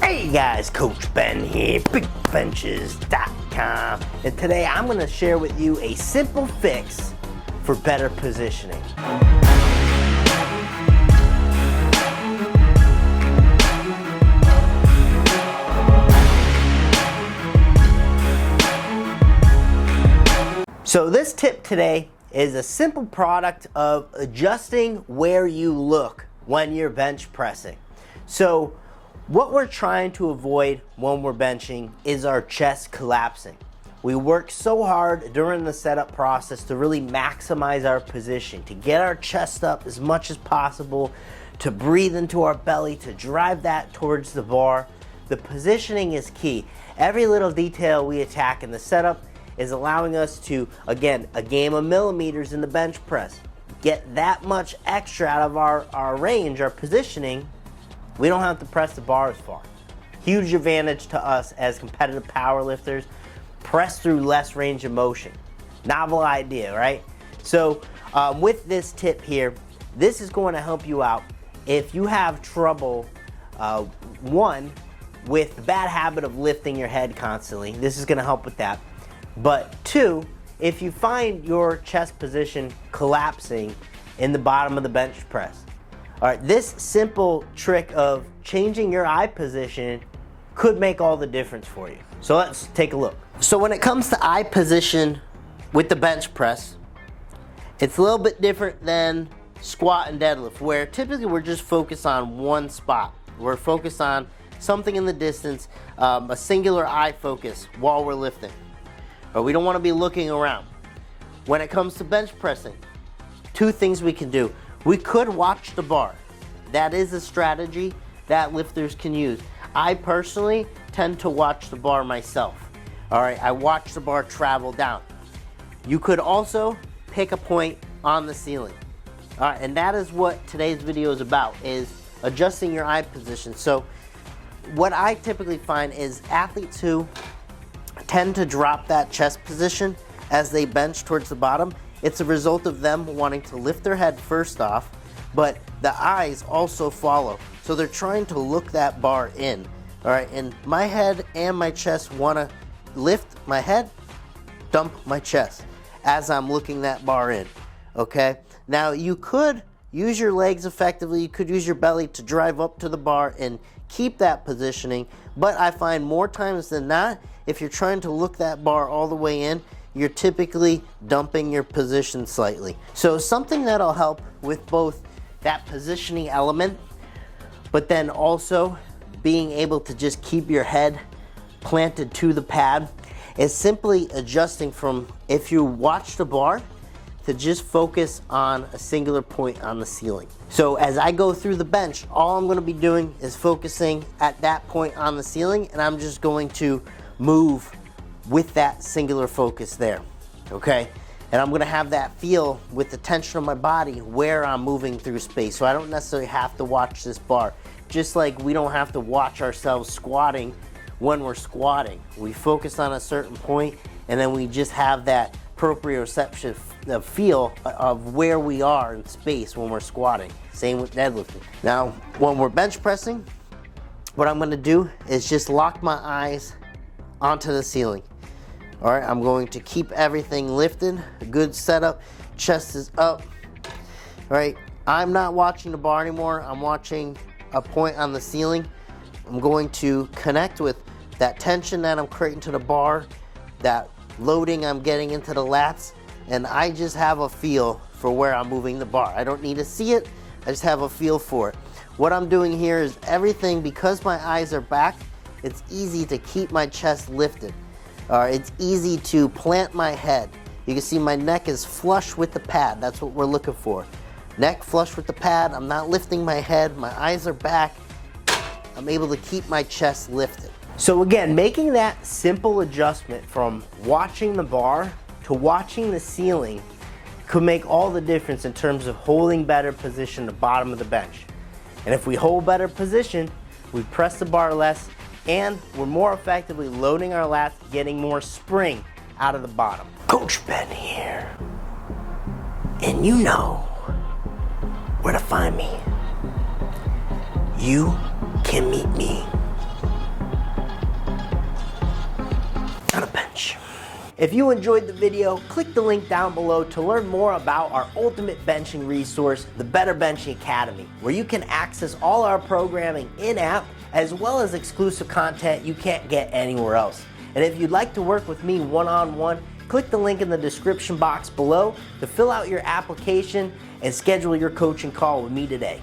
Hey guys, Coach Ben here, bigbenchas.com, and today I'm going to share with you a simple fix for better positioning. So this tip today is a simple product of adjusting where you look when you're bench pressing. So what we're trying to avoid when we're benching is our chest collapsing. We work so hard during the setup process to really maximize our position, to get our chest up as much as possible, to breathe into our belly, to drive that towards the bar. The positioning is key. Every little detail we attack in the setup is allowing us to, again, a game of millimeters in the bench press, get that much extra out of our range, our positioning. We don't have to press the bar as far. Huge advantage to us as competitive powerlifters. Press through less range of motion. Novel idea, right? So with this tip here, this is going to help you out if you have trouble, one, with the bad habit of lifting your head constantly. This is going to help with that. But two, if you find your chest position collapsing in the bottom of the bench press. All right, this simple trick of changing your eye position could make all the difference for you. So let's take a look. So when it comes to eye position with the bench press, it's a little bit different than squat and deadlift, where typically we're just focused on one spot. We're focused on something in the distance, a singular eye focus while we're lifting. But we don't want to be looking around. When it comes to bench pressing, two things we can do. We could watch the bar. That is a strategy that lifters can use. I personally tend to watch the bar myself. All right, I watch the bar travel down. You could also pick a point on the ceiling. All right, and that is what today's video is about, is adjusting your eye position. So what I typically find is athletes who tend to drop that chest position as they bench towards the bottom, it's a result of them wanting to lift their head first off, but the eyes also follow. So they're trying to look that bar in. All right, and my head and my chest want to lift my head, dump my chest as I'm looking that bar in, okay? Now you could use your legs effectively, you could use your belly to drive up to the bar and keep that positioning, but I find more times than not, if you're trying to look that bar all the way in, you're typically dumping your position slightly. So something that'll help with both that positioning element, but then also being able to just keep your head planted to the pad, is simply adjusting from, if you watch the bar, to just focus on a singular point on the ceiling. So as I go through the bench, all I'm gonna be doing is focusing at that point on the ceiling, and I'm just going to move with that singular focus there, okay? And I'm gonna have that feel with the tension of my body where I'm moving through space. So I don't necessarily have to watch this bar. Just like we don't have to watch ourselves squatting when we're squatting. We focus on a certain point and then we just have that proprioception feel of where we are in space when we're squatting. Same with deadlifting. Now, when we're bench pressing, what I'm gonna do is just lock my eyes onto the ceiling. All right, I'm going to keep everything lifted, a good setup, chest is up. All right, I'm not watching the bar anymore, I'm watching a point on the ceiling. I'm going to connect with that tension that I'm creating to the bar, that loading I'm getting into the lats, and I just have a feel for where I'm moving the bar. I don't need to see it, I just have a feel for it. What I'm doing here is everything, because my eyes are back, it's easy to keep my chest lifted. It's easy to plant my head. You can see my neck is flush with the pad. That's what we're looking for. Neck flush with the pad. I'm not lifting my head. My eyes are back. I'm able to keep my chest lifted. So again, making that simple adjustment from watching the bar to watching the ceiling could make all the difference in terms of holding better position at the bottom of the bench. And if we hold better position, we press the bar less, and we're more effectively loading our lats, getting more spring out of the bottom. Coach Ben here, and you know where to find me. You can meet me If you enjoyed the video, click the link down below to learn more about our ultimate benching resource, the Better Benching Academy, where you can access all our programming in-app as well as exclusive content you can't get anywhere else. And if you'd like to work with me one-on-one, click the link in the description box below to fill out your application and schedule your coaching call with me today.